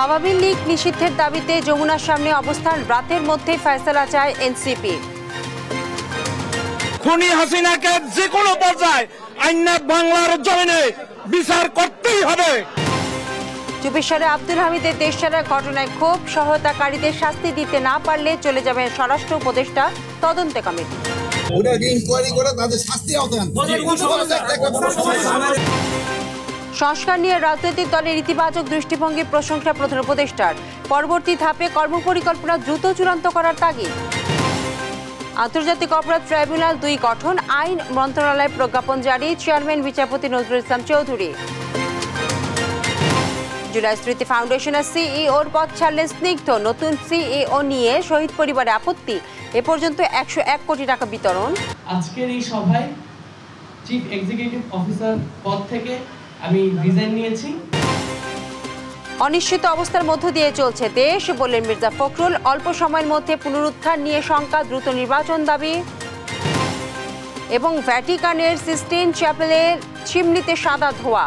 আওয়ামী লীগ নিষিদ্ধের দাবিতে যমুনার সামনে অবস্থান, রাতের মধ্যে ফয়সালা চায় এনসিপি। খুনি হাসিনাকে যে কোনো পর্যায়ে আইনা বাংলার জমিনে বিচার করতেই হবে। 24 সালে আব্দুল হামিদের দেশ ছাড়ার ঘটনায় ক্ষোভ, সহায়তাকারীদের শাস্তি দিতে না পারলে চলে যাবেন স্বরাষ্ট্র উপদেষ্টা তদন্ত কমিটি। সংস্কার নিয়ে রাজনৈতিক দলের ইতিবাচক দৃষ্টিভঙ্গির প্রশংসা প্রধান উপদেষ্টার, পরবর্তী ধাপে কর্মপরিকল্পনা দ্রুত চূড়ান্ত করার তাগিদ। আন্তর্জাতিক অপরাধ ট্রাইব্যুনাল 2 গঠন, আইন মন্ত্রণালয় প্রজ্ঞাপন জারি, চেয়ারম্যান বিচারপতি নজরুল ইসলাম চৌধুরী। জুলাই স্মৃতি ফাউন্ডেশনের সিইওর পদ ছাড়লেন স্নিগ্ধ, নতুন সিইও নিয়ে শহীদ পরিবারে আপত্তি, এ পর্যন্ত 101 কোটি টাকা বিতরণ। আজকের এই সভায় চিফ এক্সিকিউটিভ অফিসার পদ থেকে আমি রিজাইন নিয়েছি। অনিশ্চিত অবস্থার মধ্য দিয়ে চলছে দেশ, বললেন মির্জা ফখরুল। অল্প সময়ের মধ্যে পুনরুদ্ধার নিয়ে শঙ্কা, দ্রুত নির্বাচন দাবি। এবং ভ্যাটিকানের সিস্টিন চ্যাপেলের চিমনিতে সাদা ধোঁয়া,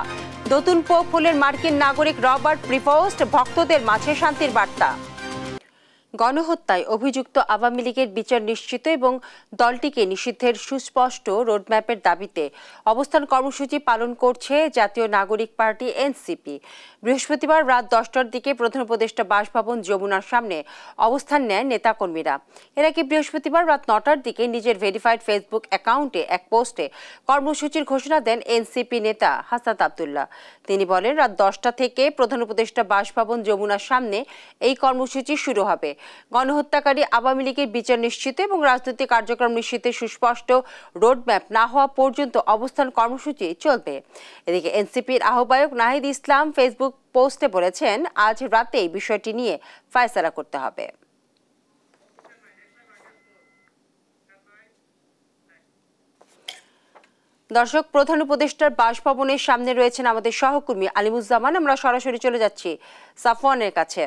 নতুন পোপ হলেন মার্কিন নাগরিক রবার্ট প্রিভোস্ট, ভক্তদের মাঝে শান্তির বার্তা। গণহত্যায় অভিযুক্ত আওয়ামী লীগের বিচার নিশ্চিত এবং দলটিকে নিষিদ্ধের সুস্পষ্ট রোডম্যাপের দাবিতে অবস্থান কর্মসূচি পালন করছে জাতীয় নাগরিক পার্টি এনসিপি। বৃহস্পতিবার রাত 10টার দিকে প্রধান উপদেষ্টা বাসভবন যমুনার সামনে অবস্থান নেন নেতাকর্মীরা। এর আগে বৃহস্পতিবার রাত 9টার দিকে নিজের ভেরিফাইড ফেসবুক অ্যাকাউন্টে এক পোস্টে কর্মসূচির ঘোষণা দেন এনসিপি নেতা হাসান আব্দুল্লাহ। তিনি বলেন, রাত 10টা থেকে প্রধান উপদেষ্টা বাসভবন যমুনার সামনে এই কর্মসূচি শুরু হবে। গণহত্যাকারী আওয়ামী লীগের বিচার নিশ্চিত এবং রাজনৈতিক কার্যক্রম নিশ্চিতের সুস্পষ্ট রোডম্যাপ না হওয়া পর্যন্ত অবস্থান কর্মসূচি চলবে। এদিকে এনসিপির আহ্বায়ক নাহিদ ইসলাম ফেসবুক পোস্টে বলেছেন, আজ রাতেই বিষয়টি নিয়ে ফয়সালা করতে হবে। দর্শক, প্রধান উপদেষ্টার বাসভবনের সামনে রয়েছেন আমাদের সহকর্মী আলিমুজ্জামান। আমরা সরাসরি চলে যাচ্ছি সাফওয়ানের কাছে।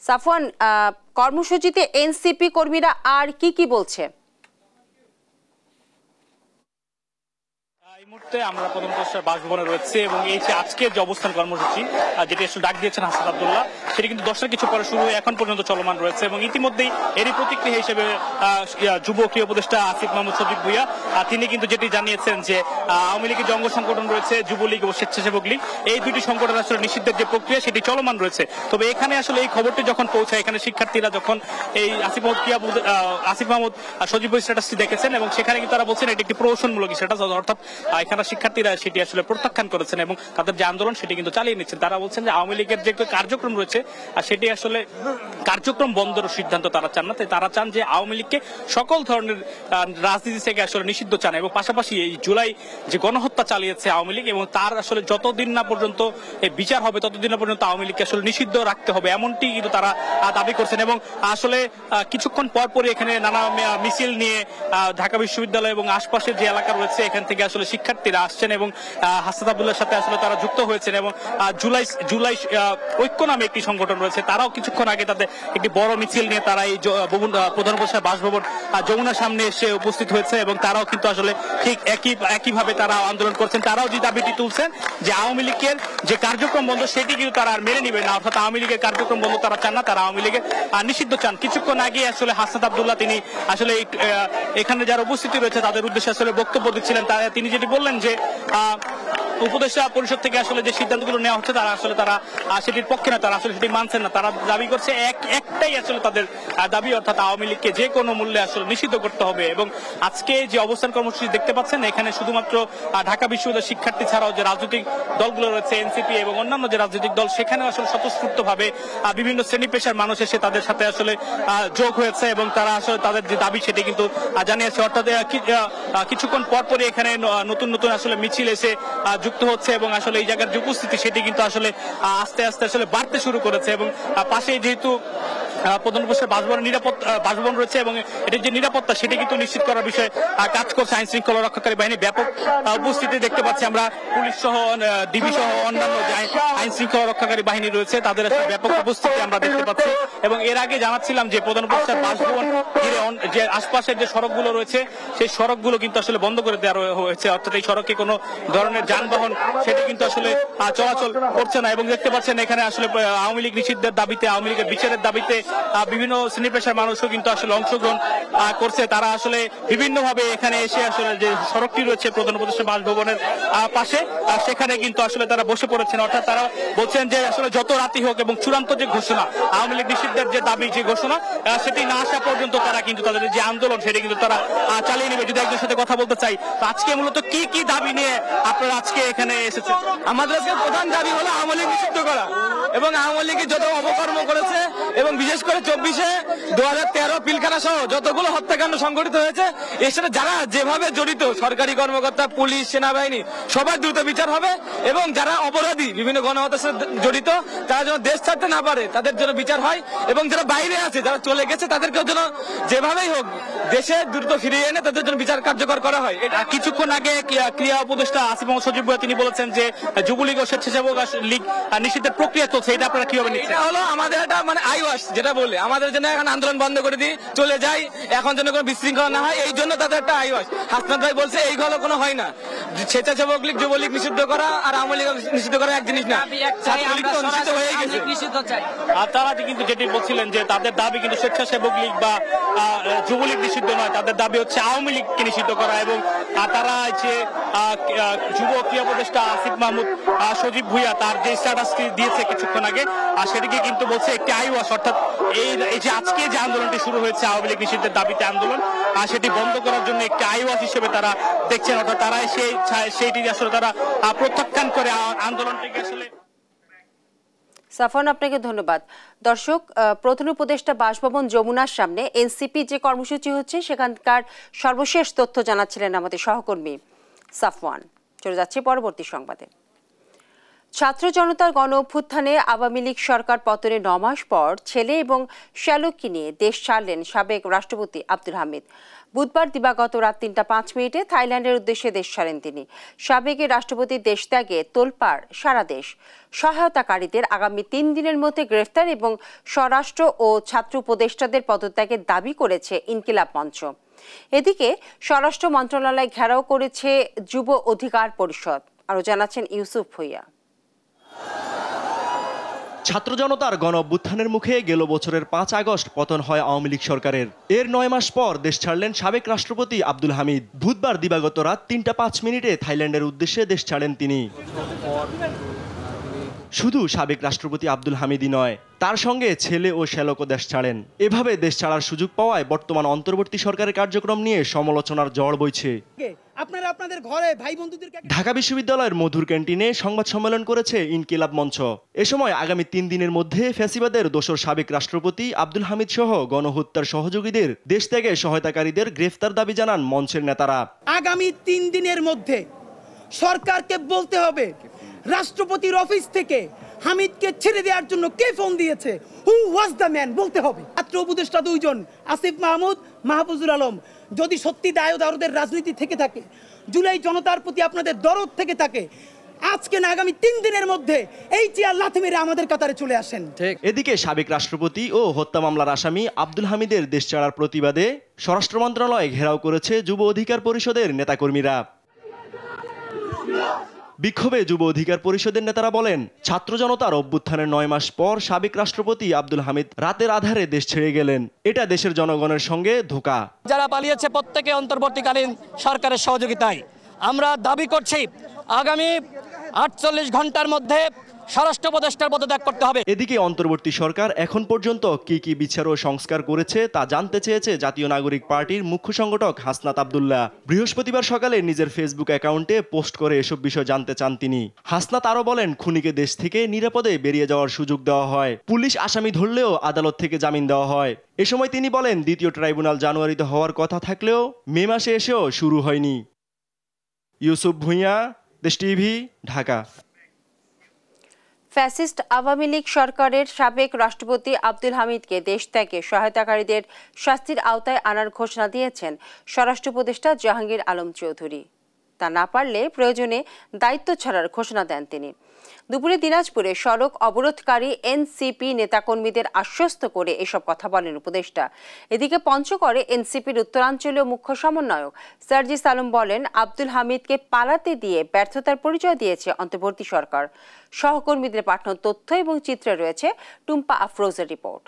সাফওয়ান, কর্মসূচিতে এনসিপি কর্মীরা আর কি বলছে? এই মুহূর্তে আমরা প্রধান উপদেষ্টার বাসভবনে রয়েছে এবং এই যে আজকের যে অবস্থান কর্মসূচি যেটি আসলে ডাক দিয়েছেন হাসান আব্দুল্লাহ, সেটি কিন্তু 10টার কিছু পরে শুরু হয়ে এখন পর্যন্ত চলমান রয়েছে এবং ইতিমধ্যেই এরই প্রতিক্রিয়া হিসেবে যুব ক্রীড়া উপদেষ্টা আসিফ মাহমুদ সজীব ভুইয়া তিনি কিন্তু যেটি জানিয়েছেন যে আওয়ামী লীগের যে অঙ্গ সংগঠন রয়েছে যুবলীগ ও স্বেচ্ছাসেবক লীগ, এই দুইটি সংগঠন আসলে নিষিদ্ধের যে প্রক্রিয়া সেটি চলমান রয়েছে। তবে এখানে আসলে এই খবরটি যখন পৌঁছায়, এখানে শিক্ষার্থীরা যখন এই আসিফ মাহমুদ সজীব ভুইয়া স্ট্যাটাসটি দেখেছেন এবং সেখানে কিন্তু তারা বলছেন এটি একটি প্রহসনমূলক স্ট্যাটাস, অর্থাৎ এখানে শিক্ষার্থীরা সেটি আসলে প্রত্যাখ্যান করেছেন এবং তাদের যে আন্দোলন সেটি কিন্তু চালিয়ে নিচ্ছেন। তারা বলছেন যে আওয়ামী লীগের যে কার্যক্রম রয়েছে সেটি আসলে কার্যক্রম বন্ধের সিদ্ধান্ত তারা চান না, তাই তারা চান যে আওয়ামী লীগকে সকল ধরনের রাজনীতি থেকে আসলে নিষিদ্ধ চান এবং পাশাপাশি এই জুলাই যে গণহত্যা চালিয়েছে আওয়ামী লীগ এবং তার আসলে যতদিন না পর্যন্ত বিচার হবে ততদিন না পর্যন্ত আওয়ামী লীগকে আসলে নিষিদ্ধ রাখতে হবে, এমনটি কিন্তু তারা দাবি করছেন। এবং আসলে কিছুক্ষণ পরপরই এখানে নানা মিছিল নিয়ে ঢাকা বিশ্ববিদ্যালয় এবং আশপাশের যে এলাকা রয়েছে এখান থেকে আসলে শিক্ষার্থীরা আসছেন এবং হাসান আব্দুল্লাহর সাথে আসলে তারা যুক্ত হয়েছেন এবং জুলাই ঐক্য নামে একটি সংগঠন রয়েছে, তারাও কিছুক্ষণ আগে তাদের একটি বড় মিছিল নিয়ে তারা এই প্রধান উপদেষ্টার বাসভবন যমুনার সামনে এসে উপস্থিত হয়েছে এবং তারাও কিন্তু আসলে ঠিক একইভাবে তারা আন্দোলন করছেন। তারাও যে দাবিটি তুলছেন যে আওয়ামী লীগের যে কার্যক্রম বন্ধ সেটি কিন্তু তারা আর মেনে নিবে না, অর্থাৎ আওয়ামী লীগের কার্যক্রম বন্ধ তারা চান না, তারা আওয়ামী লীগের নিষিদ্ধ চান। কিছুক্ষণ আগে আসলে হাসান আব্দুল্লাহ তিনি আসলে এখানে যারা উপস্থিতি রয়েছে তাদের উদ্দেশ্যে আসলে বক্তব্য দিচ্ছিলেন। তিনি যেটি বললেন যে উপদেষ্টা পরিষদ থেকে আসলে যে সিদ্ধান্তগুলো নেওয়া হচ্ছে তারা আসলে সেটির পক্ষে না, তারা আসলে সেটি মানছেন না। তারা দাবি করছে একটাই আসলে তাদের দাবি, অর্থাৎ আওয়ামী লীগকে যে কোনো মূল্যে আসলে নিষিদ্ধ করতে হবে। এবং আজকে যে অবস্থান কর্মসূচি দেখতে পাচ্ছেন এখানে শুধুমাত্র ঢাকা বিশ্ববিদ্যালয়ের শিক্ষার্থী ছাড়াও যে রাজনৈতিক দলগুলো রয়েছে এনসিপি এবং অন্যান্য যে রাজনৈতিক দল সেখানেও আসলে স্বতঃস্ফূর্তভাবে বিভিন্ন শ্রেণী পেশার মানুষ এসে তাদের সাথে আসলে যোগ হয়েছে এবং তারা আসলে তাদের যে দাবি সেটি কিন্তু জানিয়েছে। অর্থাৎ কিছুক্ষণ পরপরই এখানে নতুন নতুন আসলে মিছিল এসে যুক্ত হচ্ছে এবং আসলে এই জায়গার যে উপস্থিতি সেটি কিন্তু আসলে আস্তে আস্তে আসলে বাড়তে শুরু করেছে এবং পাশেই যেহেতু প্রধান উপদেষ্টার বাসভবন রয়েছে এবং এটির যে নিরাপত্তা সেটি কিন্তু নিশ্চিত করার বিষয়ে কাজ করছে আইন শৃঙ্খলা রক্ষাকারী বাহিনী। ব্যাপক উপস্থিতি দেখতে পাচ্ছি আমরা, পুলিশ সহ ডিবি সহ অন্যান্য যে আইন শৃঙ্খলা রক্ষাকারী বাহিনী রয়েছে তাদের একটা ব্যাপক উপস্থিতি আমরা দেখতে পাচ্ছি। এবং এর আগে জানাচ্ছিলাম যে প্রধান উপদেষ্টার বাসভবন ঘিরে যে আশপাশের যে সড়কগুলো রয়েছে সেই সড়কগুলো কিন্তু আসলে বন্ধ করে দেওয়া হয়েছে, অর্থাৎ এই সড়কে কোনো ধরনের যানবাহন সেটি কিন্তু আসলে চলাচল করছে না। এবং দেখতে পাচ্ছেন এখানে আসলে আওয়ামী লীগ নিষিদ্ধের দাবিতে, আওয়ামী লীগের বিচারের দাবিতে বিভিন্ন শ্রেণী পেশার মানুষও কিন্তু আসলে অংশগ্রহণ করছে। তারা আসলে বিভিন্নভাবে এখানে এসে আসলে যে সড়কটি রয়েছে প্রধান উপদেষ্টা বাসভবনের পাশে সেখানে কিন্তু আসলে তারা বসে পড়েছেন। অর্থাৎ তারা বলছেন যে আসলে যত রাতি হোক এবং চূড়ান্ত যে ঘোষণা আওয়ামী লীগ নিষিদ্ধের যে দাবি, যে ঘোষণা সেটি না আসা পর্যন্ত তারা কিন্তু তাদের যে আন্দোলন সেটি কিন্তু তারা চালিয়ে নেবে। যদি একজনের সাথে কথা বলতে চাই, তো আজকে মূলত কি কি দাবি নিয়ে আপনারা আজকে এখানে এসেছেন? আমাদের আজকে প্রধান দাবি হলো আওয়ামী লীগ নিষিদ্ধ করা এবং আওয়ামী লীগের যত অপকর্ম করেছে এবং বিশেষ করে 24-এ 2013 পিলখানা সহ যতগুলো হত্যাকাণ্ড সংঘটিত হয়েছে এর সাথে যারা যেভাবে জড়িত, সরকারি কর্মকর্তা, পুলিশ, সেনাবাহিনী, সবার দ্রুত বিচার হবে এবং যারা অপরাধী বিভিন্ন গণহত্যার সাথে জড়িত তারা যেন দেশ ছাড়তে না পারে তাদের জন্য বিচার হয় এবং যারা বাইরে আছে, যারা চলে গেছে তাদেরকেও যেন যেভাবেই হোক দেশে দ্রুত ফিরিয়ে এনে তাদের জন্য বিচার কার্যকর করা হয়। কিছুক্ষণ আগে ক্রীড়া উপদেষ্টা আসিফ মোহাম্মদ সজীব ভুঁইয়া তিনি বলেছেন যে যুবলীগ ও স্বেচ্ছাসেবক লীগ নিষিদ্ধের প্রক্রিয়া চলছে, এটা আপনারা কিভাবে নিচ্ছেন? এটা হলো আমাদের একটা মানে আইওয়াস, যেটা বলে আমাদের জন্য এখন আন্দোলন বন্ধ করে দিই, চলে যাই, এখন যেন কোনো বিশৃঙ্খলা না হয় এই জন্য তাদের একটা আইওয়াস। হাসনাত ভাই বলছে এইগুলো কোনো হয় না, স্বেচ্ছাসেবক লীগ, যুবলীগ নিষিদ্ধ করা আর আওয়ামী লীগ নিষিদ্ধ করা এক জিনিস না। ছাত্রলীগ তো নিষিদ্ধ হয়ে গেছে। আর তারা কিন্তু যেটি বলছিলেন যে তাদের দাবি কিন্তু স্বেচ্ছাসেবক লীগ বা যুবলীগ নিষিদ্ধ নয়, তাদের দাবি হচ্ছে আওয়ামী লীগকে নিষিদ্ধ করা। এবং তারা যে যুব ক্রীড়া উপদেষ্টা আসিফ মাহমুদ সজীব ভুঁইয়া তার যে স্ট্যাটাসটি দিয়েছে কিছুক্ষণ আগে সেটিকে কিন্তু বলছে একটি আইওয়াস, অর্থাৎ এই যে আজকে যে আন্দোলনটি শুরু হয়েছে আওয়ামী লীগ নিষিদ্ধের দাবিতে আন্দোলন, সেটি বন্ধ করার জন্য একটি আইওয়াস হিসেবে তারা দেখছেন। অর্থাৎ তারা সেইটি আসলে তারা প্রত্যাখ্যান করে আন্দোলনটিকে আসলে। সাফওয়ান, আপনাকে ধন্যবাদ। দর্শক, প্রধান উপদেষ্টা বাসভবন যমুনার সামনে এনসিপি যে কর্মসূচি হচ্ছে সেখানকার সর্বশেষ তথ্য জানাচ্ছিলেন আমাদের সহকর্মী সাফওয়ান। চলে যাচ্ছে পরবর্তী সংবাদে। ছাত্র জনতার গণ অভ্যুত্থানে আওয়ামী লীগ সরকার পতনের 9 মাস পর ছেলে এবং শ্যালককে নিয়ে দেশ ছাড়লেন সাবেক রাষ্ট্রপতি আব্দুল হামিদ। বুধবার দিবাগত রাত 3:05 থাইল্যান্ডের উদ্দেশ্যে দেশ ছাড়েন তিনি। সাবেক রাষ্ট্রপতির দেশ ত্যাগে তোলপাড় সারা দেশ। সহায়তাকারীদের আগামী 3 দিনের মধ্যে গ্রেফতার এবং স্বরাষ্ট্র ও ছাত্র উপদেষ্টাদের পদত্যাগের দাবি করেছে ইনকিলাব মঞ্চ। এদিকে স্বরাষ্ট্র মন্ত্রণালয় ঘেরাও করেছে যুব অধিকার পরিষদ। আরও জানাচ্ছেন ইউসুফ ভুঁইয়া। ছাত্র জনতার গণ অভ্যুত্থানের মুখে গেল বছরের 5 আগস্ট পতন হয় আওয়ামী লীগ সরকারের। এর 9 মাস পর দেশ ছাড়লেন সাবেক রাষ্ট্রপতি আব্দুল হামিদ। বুধবার দিবাগত রাত 3:05 থাইল্যান্ডের উদ্দেশ্যে দেশ ছাড়েন তিনি। শুধু সাবেক রাষ্ট্রপতি আব্দুল হামিদই নয়, তার সঙ্গে ছেলে ও শ্যালকও দেশ ছাড়েন। এভাবে দেশ ছাড়ার সুযোগ পাওয়ায় বর্তমান অন্তর্বর্তী সরকারের কার্যক্রম নিয়ে সমালোচনার ঝড় বইছে। ঢাকা বিশ্ববিদ্যালয়ের মধুর ক্যান্টিনে সংবাদ সম্মেলন করেছে ইনকিলাব মঞ্চ। এ সময় আগামী 3 দিনের মধ্যে ফ্যাসিবাদের দোসর সাবেক রাষ্ট্রপতি আব্দুল হামিদ সহ গণহত্যার সহযোগীদের দেশ ত্যাগে সহায়তাকারীদের গ্রেফতার দাবি জানান মঞ্চের নেতারা। আগামী 3 দিনের মধ্যে সরকারকে বলতে হবে রাষ্ট্রপতির অফিস থেকে হামিদকে ছেড়ে দেওয়ার জন্য কে ফোন দিয়েছে, হু ওয়াজ দ্য ম্যান বলতে হবে। ছাত্র উপদেষ্টা 2 জন আসিফ মাহমুদ, মাহফুজুল আলম, যদি সত্যি দায়দারদের রাজনীতি থেকে থাকে, জুলাই জনতার প্রতি আপনাদের দরদ থেকে থাকে, আজকে না আগামী 3 দিনের মধ্যে এই চেয়ার লাথি মেরে আমাদের কাতারে চলে আসেন। এদিকে সাবেক রাষ্ট্রপতি ও হত্যা মামলার আসামি আব্দুল হামিদের দেশ ছাড়ার প্রতিবাদে স্বরাষ্ট্র মন্ত্রণালয় ঘেরাও করেছে যুব অধিকার পরিষদের নেতাকর্মীরা। বিক্ষোভে যুব অধিকার পরিষদের নেতারা বলেন, ছাত্র জনতার অভ্যুত্থানের 9 মাস পর সাবেক রাষ্ট্রপতি আব্দুল হামিদ রাতের আধারে দেশ ছেড়ে গেলেন। এটা দেশের জনগণের সঙ্গে ধোঁকা। যারা পালিয়েছে প্রত্যেকে অন্তর্বর্তীকালীন সরকারের সহযোগিতায়। আমরা দাবি করছি আগামী 48 ঘন্টার মধ্যে স্বরাষ্ট্র উপদেষ্টার পদত্যাগ করতে হবে। এদিকে অন্তর্বর্তী সরকার এখন পর্যন্ত কি কি বিচার ও সংস্কার করেছে তা জানতে চেয়েছে জাতীয় নাগরিক পার্টির মুখ্য সংগঠক হাসনাত আব্দুল্লাহ। বৃহস্পতিবার সকালে নিজের ফেসবুক অ্যাকাউন্টে পোস্ট করে এসব বিষয় জানতে চান তিনি। হাসনাত আরও বলেন, খুনিকে দেশ থেকে নিরাপদে বেরিয়ে যাওয়ার সুযোগ দেওয়া হয়, পুলিশ আসামি ধরলেও আদালত থেকে জামিন দেওয়া হয়। এ সময় তিনি বলেন, দ্বিতীয় ট্রাইব্যুনাল জানুয়ারিতে হওয়ার কথা থাকলেও মে মাসে এসেও শুরু হয়নি। ইউসুফ ভুঁইয়া, দেশ টিভি, ঢাকা। ফ্যাসিস্ট আওয়ামী লীগ সরকারের সাবেক রাষ্ট্রপতি আব্দুল হামিদকে দেশ ত্যাগে সহায়তাকারীদের শাস্তির আওতায় আনার ঘোষণা দিয়েছেন স্বরাষ্ট্র উপদেষ্টা জাহাঙ্গীর আলম চৌধুরী। তা না পারলে প্রয়োজনে দায়িত্ব ছাড়ার ঘোষণা দেন তিনি। দুপুরে দিনাজপুরে সড়ক অবরোধকারী এনসিপি নেতাকর্মীদের আশ্বস্ত করে এসব কথা বলেন উপদেষ্টা। এদিকে পঞ্চগড়ে এনসিপির উত্তরাঞ্চলীয় মুখ্য সমন্বয়ক সার্জিস আলম বলেন, আব্দুল হামিদকে পালাতে দিয়ে ব্যর্থতার পরিচয় দিয়েছে অন্তর্বর্তী সরকার। সহকর্মীদের পাঠানো তথ্য এবং চিত্রে রয়েছে টুম্পা আফরোজের রিপোর্ট।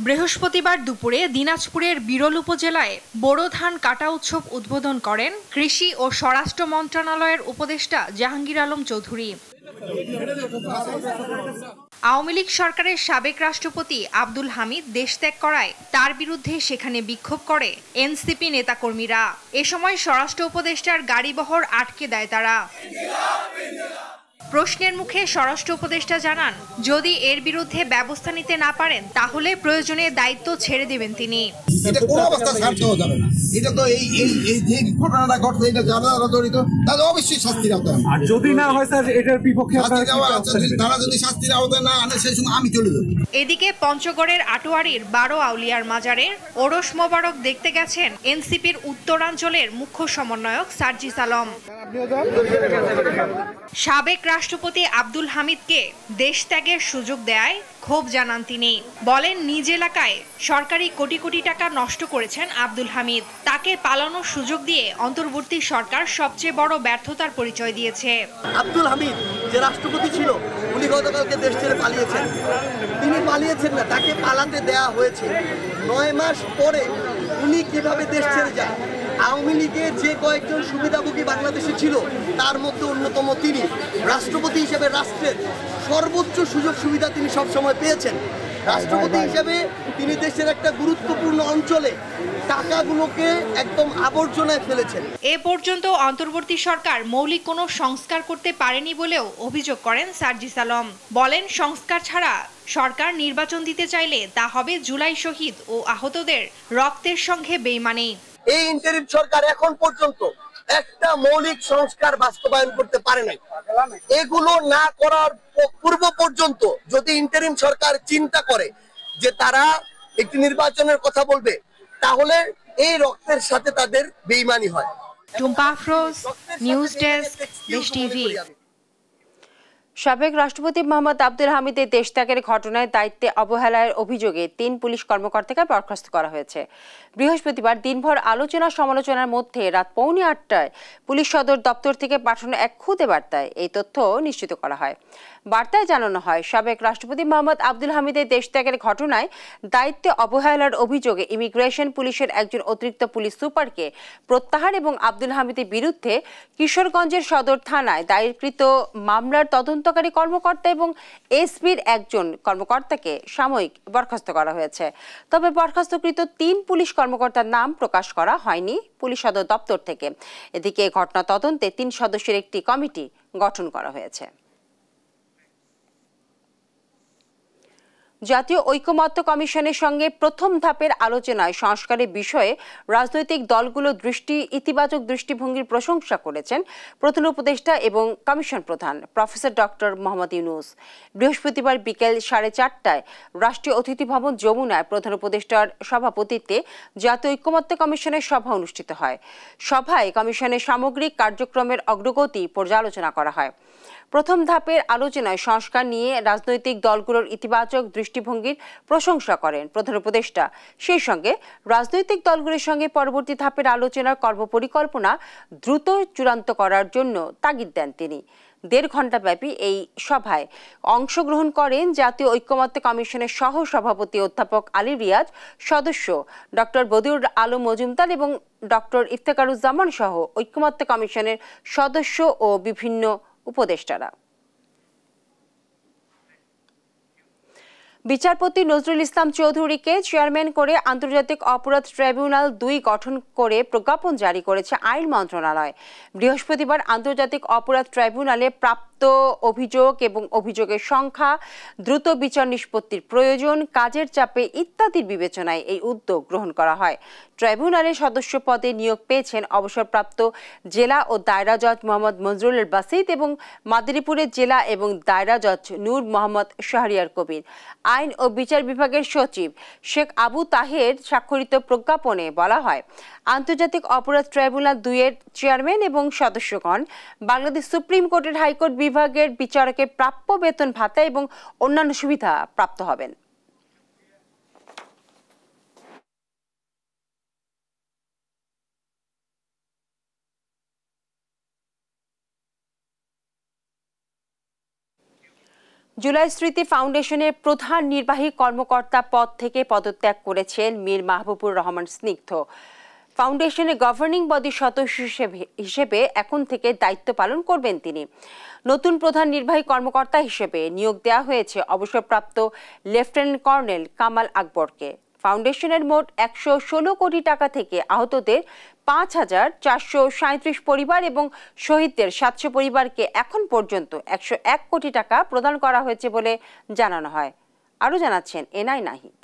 বৃহস্পতিবার দুপুরে দিনাজপুরের বিরল উপজেলায় বোরো ধান কাটা উৎসব উদ্বোধন করেন কৃষি ও স্বরাষ্ট্র মন্ত্রণালয়ের উপদেষ্টা জাহাঙ্গীর আলম চৌধুরী। আওয়ামী লীগ সরকারের সাবেক রাষ্ট্রপতি আব্দুল হামিদ দেশত্যাগ করায় তার বিরুদ্ধে সেখানে বিক্ষোভ করে এনসিপি নেতাকর্মীরা। এ সময় স্বরাষ্ট্র উপদেষ্টার গাড়িবহর আটকে দেয় তারা। প্রশ্নের মুখে স্বরাষ্ট্র উপদেষ্টা জানান, যদি এর বিরুদ্ধে ব্যবস্থা নিতে না পারেন তাহলে প্রয়োজনে দায়িত্ব ছেড়ে দেবেন তিনি। এটা কোনো অবস্থায় ছাড় দেওয়া যাবে না। এটা তো এই যে ঘটনাটা ঘটছে, এটা যারা জড়িত তাদের অবশ্যই শাস্তির আওতায়। আর যদি না হয় স্যার এটার বিপক্ষে তারা যদি শাস্তির আওতায় না আনে সেই সময় আমি চলে যাব। এদিকে পঞ্চগড়ের আটোয়ারির 12 আউলিয়ার মাজারের ওরস মোবারক দেখতে গেছেন এনসিপির উত্তরাঞ্চলের মুখ্য সমন্বয়ক সার্জিস আলম। সাবেক রাষ্ট্রপতি আব্দুল হামিদকে দেশ ত্যাগের সুযোগ দেয় ক্ষোভ জানান তিনি। বলেন, নিজ এলাকায় সরকারি কোটি কোটি টাকা নষ্ট করেছেন আব্দুল হামিদ। তাকে পালানোর সুযোগ দিয়ে অন্তর্বর্তী সরকার সবচেয়ে বড় ব্যর্থতার পরিচয় দিয়েছে। আব্দুল হামিদ যে রাষ্ট্রপতি ছিল, উনি গতকালকে দেশ ছেড়ে পালিয়েছেন। তিনি পালিয়েছেন না, তাকে পালাতে দেয়া হয়েছে। 9 মাস পরে উনি কিভাবে দেশ ছেড়ে যায়? আওয়ামী লীগের যে কয়েকজন সুবিধাভোগী বাংলাদেশে ছিল তার মধ্যে অন্যতম তিনি। রাষ্ট্রপতি হিসেবে রাষ্ট্রের সর্বোচ্চ সুযোগ সুবিধা তিনি সবসময় পেয়েছেন। রাষ্ট্রপতি হিসেবে তিনি দেশের একটা গুরুত্বপূর্ণ অঞ্চলে টাকাগুলোকে একদম আবর্জনায় ফেলেছেন। এ পর্যন্ত অন্তর্বর্তী সরকার মৌলিক কোনো সংস্কার করতে পারেনি বলেও অভিযোগ করেন সার্জিস আলম। বলেন, সংস্কার ছাড়া সরকার নির্বাচন দিতে চাইলে তা হবে জুলাই শহীদ ও আহতদের রক্তের সঙ্গে বেইমানি। এই ইন্টারিম সরকার এখন পর্যন্ত একটা মৌলিক সংস্কার বাস্তবায়ন করতে পারে নাই। এগুলো না করার পূর্ব পর্যন্ত যদি ইন্টারিম সরকার চিন্তা করে যে তারা একটি নির্বাচনের কথা বলবে, তাহলে এই রক্তের সাথে তাদের বেইমানি হয়। টুম্পা আফরোজ, নিউজ ডেস্ক, দেশ টিভি। সাবেক রাষ্ট্রপতি মোহাম্মদ আব্দুল হামিদের দেশত্যাগের ঘটনায় দায়িত্বে অবহেলার অভিযোগে 3 পুলিশ কর্মকর্তাকে বরখাস্ত করা হয়েছে। বৃহস্পতিবার দিনভর আলোচনা সমালোচনার মধ্যে রাত 7:45 পুলিশ সদর দপ্তর থেকে পাঠানো এক খুদে বার্তায় এই তথ্য নিশ্চিত করা হয়। বার্তায় জানানো হয়, সাবেক রাষ্ট্রপতি মোহাম্মদ আব্দুল হামিদের দেশত্যাগের ঘটনায় দায়িত্বে অবহেলার অভিযোগে ইমিগ্রেশন পুলিশের একজন অতিরিক্ত পুলিশ সুপারকে প্রত্যাহার এবং আব্দুল হামিদের বিরুদ্ধে কিশোরগঞ্জের সদর থানায় দায়েরকৃত মামলার তদন্তকারী কর্মকর্তা এবং এসপির একজন কর্মকর্তাকে সাময়িক বরখাস্ত করা হয়েছে। তবে বরখাস্তকৃত 3 পুলিশ কর্মকর্তার নাম প্রকাশ করা হয়নি পুলিশ সদর দপ্তর থেকে। এদিকে ঘটনা তদন্তে 3 সদস্যের একটি কমিটি গঠন করা হয়েছে। জাতীয় ঐকমত্য কমিশনের সঙ্গে প্রথম ধাপের আলোচনায় সংস্কারের বিষয়ে রাজনৈতিক দলগুলো ইতিবাচক দৃষ্টিভঙ্গির প্রশংসা করেছেন প্রধান উপদেষ্টা এবং কমিশন প্রধান প্রফেসর ডক্টর মোহাম্মদ ইউনূস। বৃহস্পতিবার বিকেল 4:30টায় রাষ্ট্রীয় অতিথি ভবন যমুনায় প্রধান উপদেষ্টার সভাপতিত্বে জাতীয় ঐকমত্য কমিশনের সভা অনুষ্ঠিত হয়। সভায় কমিশনের সামগ্রিক কার্যক্রমের অগ্রগতি পর্যালোচনা করা হয়। প্রথম ধাপের আলোচনায় সংস্কার নিয়ে রাজনৈতিক দলগুলোর ইতিবাচক দৃষ্টিভঙ্গির প্রশংসা করেন প্রধান উপদেষ্টা। সেই সঙ্গে রাজনৈতিক দলগুলোর সঙ্গে পরবর্তী ধাপের আলোচনার কর্মপরিকল্পনা দ্রুত চূড়ান্ত করার জন্য তাগিদ দেন তিনি। 1.5 ঘণ্টাব্যাপী এই সভায় অংশগ্রহণ করেন জাতীয় ঐকমত্য কমিশনের সহ সভাপতি অধ্যাপক আলী রিয়াজ, সদস্য ডক্টর বদিউর আলম মজুমদার এবং ডক্টর ইফতেখারুজ্জামান সহ ঐকমত্য কমিশনের সদস্য ও বিভিন্ন উপদেষ্টারা। বিচারপতি নজরুল ইসলাম চৌধুরীকে চেয়ারম্যান করে আন্তর্জাতিক অপরাধ ট্রাইব্যুনাল 2 গঠন করে প্রজ্ঞাপন জারি করেছে আইন মন্ত্রণালয়। বৃহস্পতিবার আন্তর্জাতিক অপরাধ ট্রাইব্যুনালে প্রাপ্ত অভিযোগ এবং অভিযোগের সংখ্যা, দ্রুত বিচার নিষ্পত্তির প্রয়োজন, কাজের চাপে ইত্যাদির বিবেচনায় এই উদ্যোগ গ্রহণ করা হয়। ট্রাইব্যুনালের সদস্য পদে নিয়োগ পেয়েছেন অবসরপ্রাপ্ত জেলা ও দায়রা জজ মোহাম্মদ মঞ্জুরুল বাসিত এবং মাদারীপুরের জেলা এবং দায়রা জজ নূর মোহাম্মদ শাহরিয়ার কবির। আইন ও বিচার বিভাগের সচিব শেখ আবু তাহের স্বাক্ষরিত প্রজ্ঞাপনে বলা হয়, আন্তর্জাতিক অপরাধ ট্রাইব্যুনাল 2 এর চেয়ারম্যান এবং সদস্যগণ বাংলাদেশ সুপ্রিম কোর্টের হাইকোর্ট বিভাগের বিচারকের প্রাপ্য বেতন ভাতা এবং অন্যান্য সুবিধা প্রাপ্ত হবেন। জুলাই স্মৃতি ফাউন্ডেশনের প্রধান নির্বাহী কর্মকর্তা পদ থেকে পদত্যাগ করেছেন মীর মাহবুবুর রহমান স্নিগ্ধ। ফাউন্ডেশনের গভর্নিং বডির সদস্য হিসেবে এখন থেকে দায়িত্ব পালন করবেন তিনি। নতুন প্রধান নির্বাহী কর্মকর্তা হিসেবে নিয়োগ দেওয়া হয়েছে অবসরপ্রাপ্ত লেফটেন্যান্ট কর্নেল কামাল আকবরকে। ফাউন্ডেশনের মোট 116 কোটি টাকা থেকে আহতদের 5,437 পরিবার এবং শহীদদের 700 পরিবারকে এখন পর্যন্ত 101 কোটি টাকা প্রদান করা হয়েছে বলে জানানো হয়। আরও জানাচ্ছেন এনআই নাহিদ।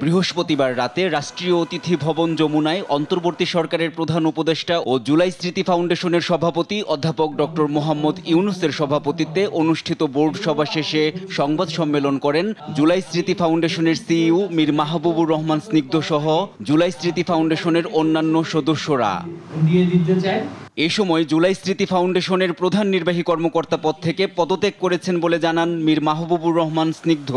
বৃহস্পতিবার রাতে রাষ্ট্রীয় অতিথি ভবন যমুনায় অন্তর্বর্তী সরকারের প্রধান উপদেষ্টা ও জুলাই স্মৃতি ফাউন্ডেশনের সভাপতি অধ্যাপক ডক্টর মোহাম্মদ ইউনুসের সভাপতিত্বে অনুষ্ঠিত বোর্ড সভা শেষে সংবাদ সম্মেলন করেন জুলাই স্মৃতি ফাউন্ডেশনের সিইও মীর মাহবুবুর রহমান স্নিগ্ধ সহ জুলাই স্মৃতি ফাউন্ডেশনের অন্যান্য সদস্যরা। এ সময় জুলাই স্মৃতি ফাউন্ডেশনের প্রধান নির্বাহী কর্মকর্তা পদ থেকে পদত্যাগ করেছেন বলে জানান মীর মাহবুবুর রহমান স্নিগ্ধ।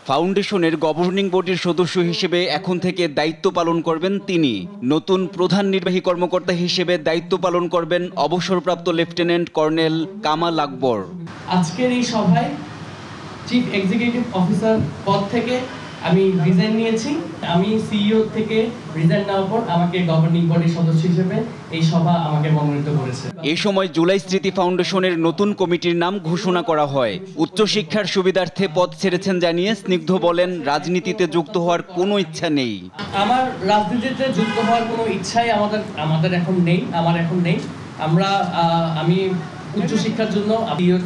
ফাউন্ডেশনের গভর্নিং বডির সদস্য হিসেবে এখন থেকে দায়িত্ব পালন করবেন তিনি। নতুন প্রধান নির্বাহী কর্মকর্তা হিসেবে দায়িত্ব পালন করবেন অবসরপ্রাপ্ত লেফটেন্যান্ট কর্নেল কামাল আকবর। আজকের এই সভায় চিফ এক্সিকিউটিভ অফিসার পদ থেকে আমি রিজাইন নিয়েছি। আমি সিইও থেকে রিজাইন নেওয়ার পর আমাকে গভর্নিং বডির সদস্য হিসেবে এই সভা আমাকে মনোনীত করেছে। এই সময় জুলাই স্মৃতি ফাউন্ডেশনের নতুন কমিটির নাম ঘোষণা করা হয়। উচ্চশিক্ষার সুবিধার্থে পদ ছেড়েছেন জানিয়ে স্নিগ্ধ বলেন, রাজনীতিতে যুক্ত হওয়ার কোনো ইচ্ছা নেই। আমার রাজনীতিতে যুক্ত হওয়ার কোনো ইচ্ছাই আমাদের এখন নেই। আমি উচ্চশিক্ষার জন্য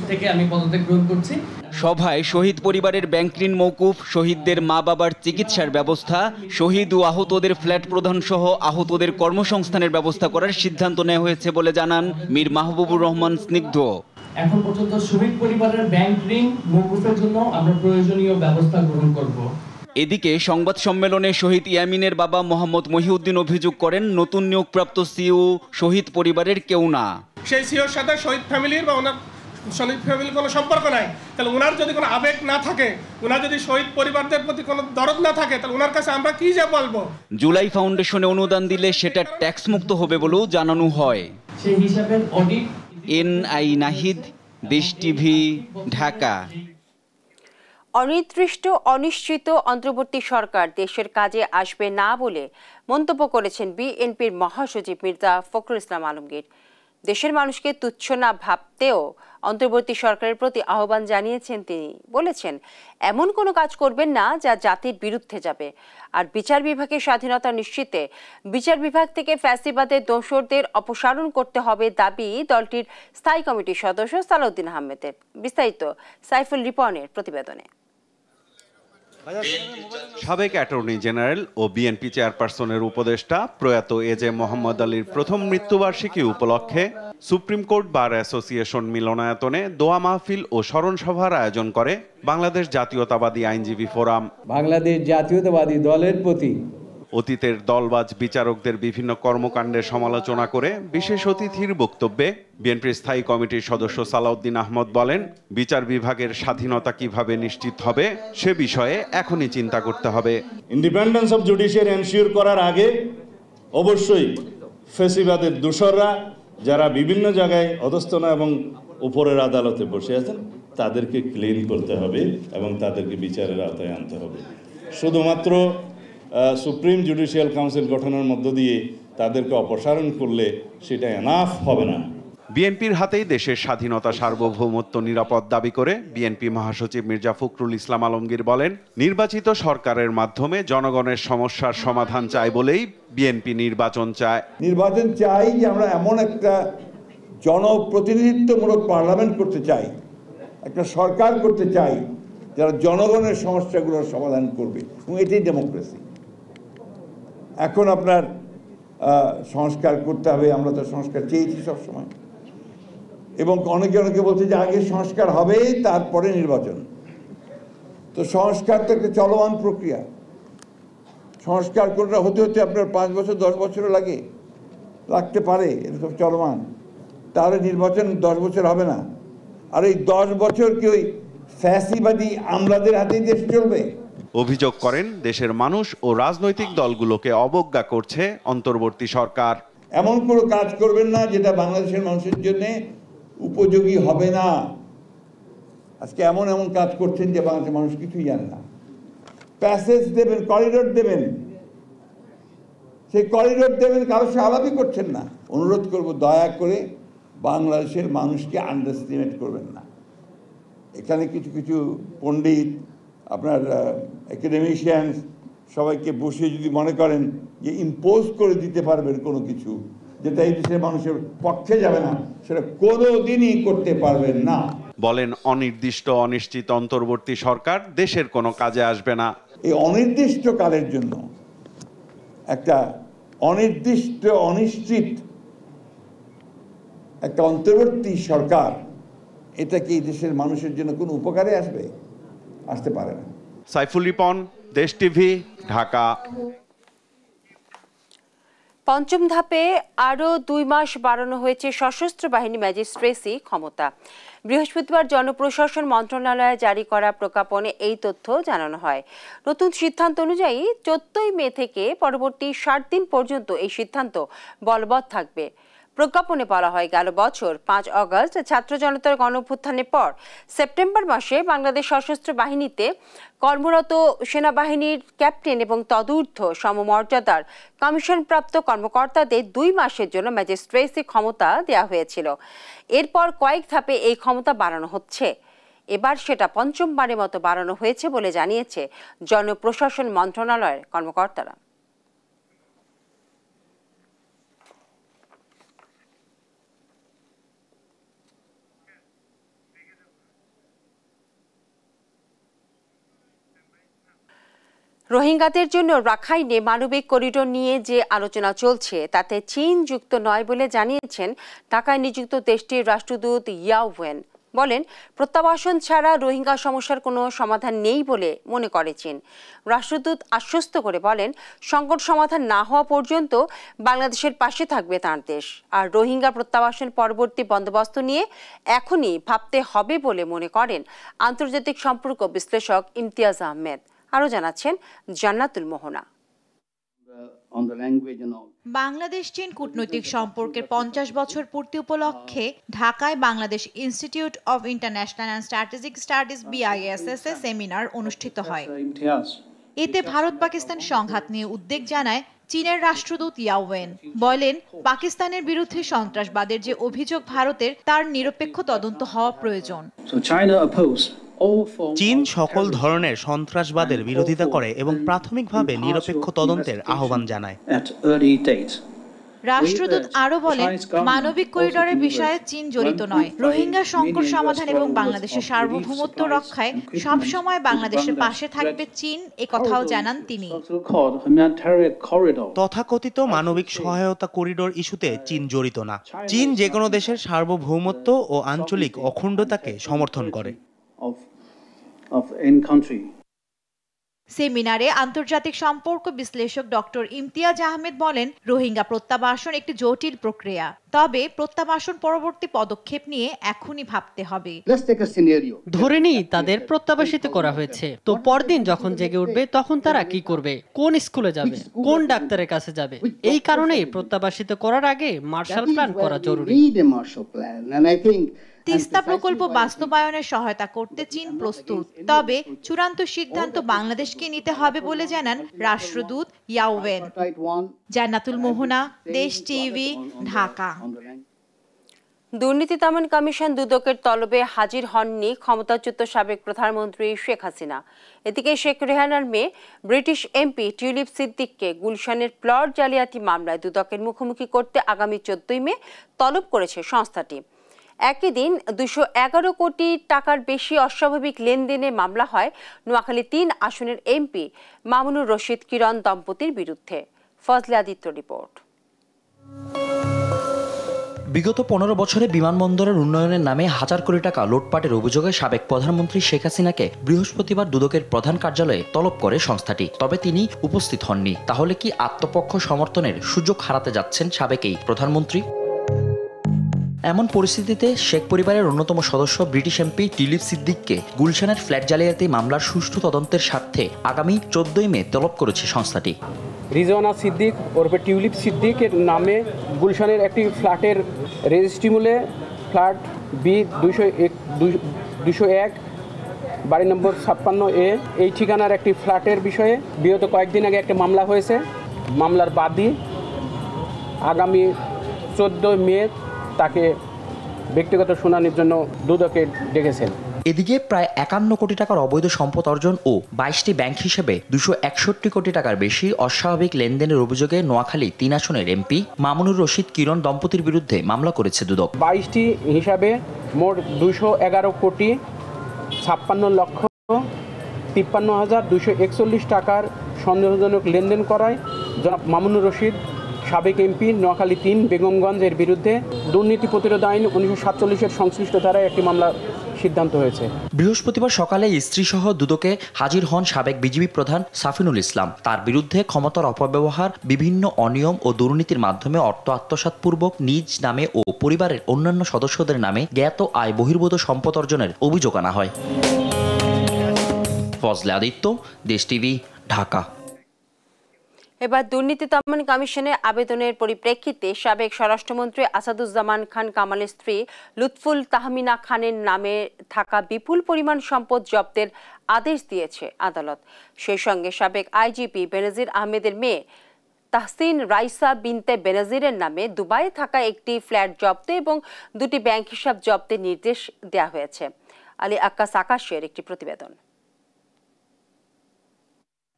থেকে আমি পদত্যাগ গ্রহণ করছি। সভায় শহীদ পরিবারের ব্যাংক ঋণ মওকুফ, শহীদদের মা বাবার চিকিৎসার ব্যবস্থা, শহীদ ও আহতদের ফ্ল্যাট প্রদান সহ আহতদের কর্মসংস্থানের ব্যবস্থা করার সিদ্ধান্ত নেওয়া হয়েছে বলে জানান মীর মাহবুবুর রহমান স্নিগ্ধ। এখন পর্যন্ত শহীদ পরিবারের ব্যাংক ঋণ মওকুফের জন্য আমরা প্রয়োজনীয় ব্যবস্থা গ্রহণ করব। এদিকে সংবাদ সম্মেলনে শহীদ ইয়ামিনের বাবা মোহাম্মদ মহিউদ্দিন অভিযোগ করেন, নতুন নিয়োগপ্রাপ্ত সিইও শহীদ পরিবারের কেউ না। সেই সিইওর সাথে শহীদ ফ্যামিলির বা ওনার শহীদ ফ্যামিলির কোনো সম্পর্ক নাই। তাহলে ওনার যদি কোনো আবেগ না থাকে, ওনার যদি শহীদ পরিবারদের প্রতি কোনো দরদ না থাকে, তাহলে ওনার কাছে আমরা কি যে বলবো। জুলাই ফাউন্ডেশনে অনুদান দিলে সেটা ট্যাক্স মুক্ত হবে বলেও জানানো হয়। সেই হিসাবে অডিট। এনআই নাহিদ, দেশ টিভি, ঢাকা। অনির্দিষ্ট অনিশ্চিত অন্তর্বর্তী সরকার দেশের কাজে আসবে না বলে মন্তব্য করেছেন বিএনপির মহাসচিব মির্জা ফখরুল ইসলাম আলমগীর। দেশের মানুষকে তুচ্ছ না ভাবতেও অন্তর্বর্তী সরকারের প্রতি আহ্বান জানিয়েছেন তিনি। বলেছেন, এমন কোনো কাজ করবেন না যা জাতির বিরুদ্ধে যাবে। আর বিচার বিভাগের স্বাধীনতা নিশ্চিতে বিচার বিভাগ থেকে ফ্যাসিবাদের দোসরদের অপসারণ করতে হবে দাবি দলটির স্থায়ী কমিটির সদস্য সালাউদ্দিন আহমেদের। বিস্তারিত সাইফুল রিপনের প্রতিবেদনে। সাবেক অ্যাটর্নি জেনারেল ও বিএনপি চেয়ারপারসনের উপদেষ্টা প্রয়াত এজে মোহাম্মদ আলীর প্রথম মৃত্যুবার্ষিকী উপলক্ষে সুপ্রিম কোর্ট বার অ্যাসোসিয়েশন মিলনায়তনে দোয়া মাহফিল ও স্মরণ সভার আয়োজন করে বাংলাদেশ জাতীয়তাবাদী আইনজীবী ফোরাম। বাংলাদেশ জাতীয়তাবাদী দলের প্রতি অতীতের দলবাজ বিচারকদের বিভিন্ন কর্মকাণ্ডের সমালোচনা করে বিশেষ অতিথির বক্তব্যে বিএনপির স্থায়ী কমিটির সদস্য সালাউদ্দিন আহমদ বলেন, বিচার বিভাগের স্বাধীনতা কিভাবে নিশ্চিত হবে সে বিষয়ে এখনই চিন্তা করতে হবে। ইন্ডিপেন্ডেন্স অফ জুডিশিয়ারি এনশিওর করার আগে অবশ্যই ফ্যাসিবাদের দোসররা যারা বিভিন্ন জায়গায় অধস্তন এবং উপরের আদালতে বসে আছেন তাদেরকে ক্লিন করতে হবে এবং তাদেরকে বিচারের আওতায় আনতে হবে। শুধুমাত্র সুপ্রিম জুডিশিয়াল কাউন্সিল গঠনের মধ্য দিয়ে তাদেরকে অপসারণ করলে সেটা এনাফ হবে না। বিএনপির হাতেই দেশের স্বাধীনতা সার্বভৌমত্ব নিরাপদ দাবি করে বিএনপি মহাসচিব মির্জা ফখরুল ইসলাম আলমগীর বলেন, নির্বাচিত সরকারের মাধ্যমে জনগণের সমস্যার সমাধান চায় বলেই বিএনপি নির্বাচন চায়। নির্বাচন চাই যে আমরা এমন একটা জনপ্রতিনিধিত্বমূলক পার্লামেন্ট করতে চাই, একটা সরকার করতে চাই যারা জনগণের সমস্যাগুলোর সমাধান করবে, এবং এটাই ডেমোক্রেসি। এখন আপনার সংস্কার করতে হবে, আমরা তো সংস্কার চেয়েছি সবসময়, এবং অনেকে বলছে যে আগে সংস্কার হবে তারপরে নির্বাচন। তো সংস্কার তো একটা চলমান প্রক্রিয়া, সংস্কার করতে হতে আপনার 5 বছর 10 বছরও লাগতে পারে, এরকম চলমান। তাহলে নির্বাচন 10 বছর হবে না, আর এই 10 বছর কি ওই ফ্যাসিবাদী আমলাদের হাতেই দেশ চলবে? অভিযোগ করেন দেশের মানুষ ও রাজনৈতিক দলগুলোকে অবজ্ঞা করছে অন্তর্বর্তী সরকার। এমন কোনো কাজ করবেন না যেটা বাংলাদেশের মানুষের জন্য উপযোগী হবে না। আজকে এমন কাজ করছেন যে বাংলাদেশের মানুষ কিছুই জানে না। প্যাসেজ দেবেন, করিডোর দেবেন, সেই করিডোর দেবেন, কারো আলাপই করছেন না। অনুরোধ করব, দয়া করে বাংলাদেশের মানুষকে আন্ডারস্টিমেট করবেন না। এখানে কিছু পণ্ডিত, আপনার একাডেমিশিয়ানস সবাইকে বসে যদি মনে করেন যে ইম্পোজ করে দিতে পারবেন কোনো কিছু যেটা এই দেশের মানুষের পক্ষে যাবে না, সেটা কোনোদিনই করতে পারবেন না। বলেন অনির্দিষ্ট অনিশ্চিত অন্তর্বর্তী সরকার দেশের কোনো কাজে আসবে না। এই অনির্দিষ্ট কালের জন্য একটা অনির্দিষ্ট অনিশ্চিত একটা অন্তর্বর্তী সরকার, এটা কি দেশের মানুষের জন্য কোনো উপকারে আসতে পারে না। সাইফুল রিপন, দেশ টিভি, ঢাকা। পঞ্চম ধাপে আরও 2 মাস বাড়ানো হয়েছে সশস্ত্র বাহিনী ম্যাজিস্ট্রেসি ক্ষমতা। বৃহস্পতিবার জনপ্রশাসন মন্ত্রণালয়ে জারি করা প্রজ্ঞাপনে এই তথ্য জানানো হয়। নতুন সিদ্ধান্ত অনুযায়ী 14 মে থেকে পরবর্তী 60 দিন পর্যন্ত এই সিদ্ধান্ত বলবৎ থাকবে। প্রজ্ঞাপনে বলা হয়, গেল বছর 5 আগস্ট ছাত্র জনতার গণঅভ্যুত্থানের পর সেপ্টেম্বর মাসে বাংলাদেশ সশস্ত্র বাহিনীতে কর্মরত সেনাবাহিনীর ক্যাপ্টেন এবং তদূর্ধ্ব সমমর্যাদার কমিশনপ্রাপ্ত কর্মকর্তাদের 2 মাসের জন্য ম্যাজিস্ট্রেসি ক্ষমতা দেওয়া হয়েছিল। এরপর কয়েক ধাপে এই ক্ষমতা বাড়ানো হচ্ছে। এবার সেটা পঞ্চমবারের মতো বাড়ানো হয়েছে বলে জানিয়েছে জনপ্রশাসন মন্ত্রণালয়ের কর্মকর্তারা। রোহিঙ্গাদের জন্য রাখাইনে মানবিক করিডোর নিয়ে যে আলোচনা চলছে তাতে চীন যুক্ত নয় বলে জানিয়েছেন ঢাকায় নিযুক্ত দেশটির রাষ্ট্রদূত ইয়াও ওয়েন। বলেন, প্রত্যাবাসন ছাড়া রোহিঙ্গা সমস্যার কোনো সমাধান নেই বলে মনে করে চীন। রাষ্ট্রদূত আশ্বস্ত করে বলেন, সংকট সমাধান না হওয়া পর্যন্ত বাংলাদেশের পাশে থাকবে তার দেশ। আর রোহিঙ্গা প্রত্যাবাসন পরবর্তী বন্দোবস্ত নিয়ে এখনই ভাবতে হবে বলে মনে করেন আন্তর্জাতিক সম্পর্ক বিশ্লেষক ইমতিয়াজ আহমেদ। আরো জানাচ্ছেন জান্নাতুল মোহনা। বাংলাদেশ চীন কূটনৈতিক সম্পর্কের 50 বছর পূর্তি উপলক্ষে ঢাকায় Bangladesh institute of international and strategic studies BISS A seminar অনুষ্ঠিত হয়। এতে ভারত পাকিস্তান সংঘাত নিয়ে উদ্বেগ জানায় চীনের রাষ্ট্রদূত ইয়াও ওয়েন। বলেন, পাকিস্তানের বিরুদ্ধে সন্ত্রাসবাদের যে অভিযোগ ভারতের, তার নিরপেক্ষ তদন্ত হওয়া প্রয়োজন। চীন সকল ধরনের সন্ত্রাসবাদের বিরোধিতা করে এবং প্রাথমিকভাবে নিরপেক্ষ তদন্তের আহ্বান জানায়। রাষ্ট্রদূত আরো বলেন, মানবিক করিডোরের বিষয়ে চীন জড়িত নয়। রোহিঙ্গা সংকট সমাধান এবং বাংলাদেশের সার্বভৌমত্ব রক্ষায় সবসময় বাংলাদেশের পাশে থাকবে চীন, একথাও জানান তিনি। তথাকথিত মানবিক সহায়তা করিডোর ইস্যুতে চীন জড়িত না। চীন যে কোনো দেশের সার্বভৌমত্ব ও আঞ্চলিক অখণ্ডতাকে সমর্থন করে। সেমিনারে আন্তর্জাতিক সম্পর্ক বিশ্লেষক ডক্টর ইমতিয়াজ আহমেদ বলেন, রোহিঙ্গা প্রত্যাবাসন একটি জটিল প্রক্রিয়া, তবে প্রত্যাবাসন পরবর্তী পদক্ষেপ নিয়ে এখনই ভাবতে হবে। ধরে নিই তাদের প্রত্যাবাসিত করা হয়েছে, তো পরদিন যখন জেগে উঠবে তখন তারা কি করবে, কোন স্কুলে যাবে, কোন ডাক্তারের কাছে যাবে। এই কারণেই প্রত্যাবাসিত করার আগে মার্শাল প্ল্যান করা জরুরি। তিস্তা প্রকল্প বাস্তবায়নে সহায়তা করতে চীন প্রস্তুত, তবে চূড়ান্ত সিদ্ধান্ত বাংলাদেশকে নিতে হবে বলে জানান রাষ্ট্রদূত ইয়াও ওয়েন। জান্নাতুল মোহনা, দেশ টিভি, ঢাকা। দুর্নীতি দমন কমিশন দুদকের তলবে হাজির হননি ক্ষমতাচ্যুত সাবেক প্রধানমন্ত্রী শেখ হাসিনা। এদিকে শেখ রেহানার মেয়ে ব্রিটিশ এমপি টিউলিপ সিদ্দিককে গুলশানের প্লট জালিয়াতি মামলায় দুদকের মুখোমুখি করতে আগামী 14 মে তলব করেছে সংস্থাটি। একই দিন 211 কোটি টাকার বেশি অস্বাভাবিক লেনদেনে মামলা হয় নোয়াখালী 3 আসনের এমপি মামুনুর রশিদ কিরণ দম্পতির বিরুদ্ধে। ফজলে আদিত্য রিপোর্ট। বিগত 15 বছরে বিমানবন্দরের উন্নয়নের নামে হাজার কোটি টাকা লুটপাটের অভিযোগে সাবেক প্রধানমন্ত্রী শেখ হাসিনাকে বৃহস্পতিবার দুদকের প্রধান কার্যালয়ে তলব করে সংস্থাটি। তবে তিনি উপস্থিত হননি। তাহলে কি আত্মপক্ষ সমর্থনের সুযোগ হারাতে যাচ্ছেন সাবেক এই প্রধানমন্ত্রী? এমন পরিস্থিতিতে শেখ পরিবারের অন্যতম সদস্য ব্রিটিশ এমপি টিউলিপ সিদ্দিককে গুলশানের ফ্ল্যাট জালিয়াতি মামলার সুষ্ঠু তদন্তের স্বার্থে আগামী 14 মে তলব করেছে সংস্থাটি। রিজওয়ানা সিদ্দিক ওরফে টিউলিপ সিদ্দিকের নামে গুলশানের একটি ফ্ল্যাটের রেজিস্ট্রি মূল্যে ফ্ল্যাট বি 201 বাড়ি নম্বর 56A এই ঠিকানার একটি ফ্ল্যাটের বিষয়ে বিগত কয়েকদিন আগে একটা মামলা হয়েছে। মামলার বাদী আগামী 14 মে তাকে ব্যক্তিগত শুনানির জন্য দুদকে ডেকেছেন। এদিকে প্রায় 51 কোটি টাকার অবৈধ সম্পদ অর্জন ও 22টি ব্যাংক হিসেবে 261 কোটি টাকার বেশি অস্বাভাবিক লেনদেনের অভিযোগে নোয়াখালী 3 আসনের এমপি মামুনুর রশিদ কিরণ দম্পতির বিরুদ্ধে মামলা করেছে দুদক। 22টি হিসাবে মোট 211 কোটি 56 লক্ষ 53,241 টাকার সন্দেহজনক লেনদেন করায় জনাব মামুনুর রশিদ সাবেক এমপি নোয়াখালী 3 বেগমগঞ্জের বিরুদ্ধে দুর্নীতি প্রতিরোধ আইন 1947-এর সংশ্লিষ্ট ধারায় একটি মামলা সিদ্ধান্ত হয়েছে। বৃহস্পতিবার সকালে স্ত্রীসহ দুদকে হাজির হন সাবেক বিজিবি প্রধান সাফিনুল ইসলাম। তার বিরুদ্ধে ক্ষমতার অপব্যবহার, বিভিন্ন অনিয়ম ও দুর্নীতির মাধ্যমে অর্থ আত্মসাৎপূর্বক নিজ নামে ও পরিবারের অন্যান্য সদস্যদের নামে জ্ঞাত আয় বহির্ভূত সম্পদ অর্জনের অভিযোগ আনা হয়। ফজলে আদিত্য, দেশ টিভি, ঢাকা। এবার দুর্নীতি দমন কমিশনের আবেদনের পরিপ্রেক্ষিতে সাবেক স্বরাষ্ট্রমন্ত্রী আসাদুজ্জামান খান কামালের স্ত্রী লুৎফুল তাহমিনা খানের নামে থাকা বিপুল পরিমাণ সম্পদ জব্দের আদেশ দিয়েছে আদালত। সেই সঙ্গে সাবেক আইজিপি বেনজির আহমেদের মেয়ে তাহসিন রাইসা বিনতে বেনজিরের নামে দুবাইয়ে থাকা একটি ফ্ল্যাট জব্দ এবং 2টি ব্যাংক হিসাব জব্দের নির্দেশ দেওয়া হয়েছে। আলী আক্কাস আকাশের একটি প্রতিবেদন।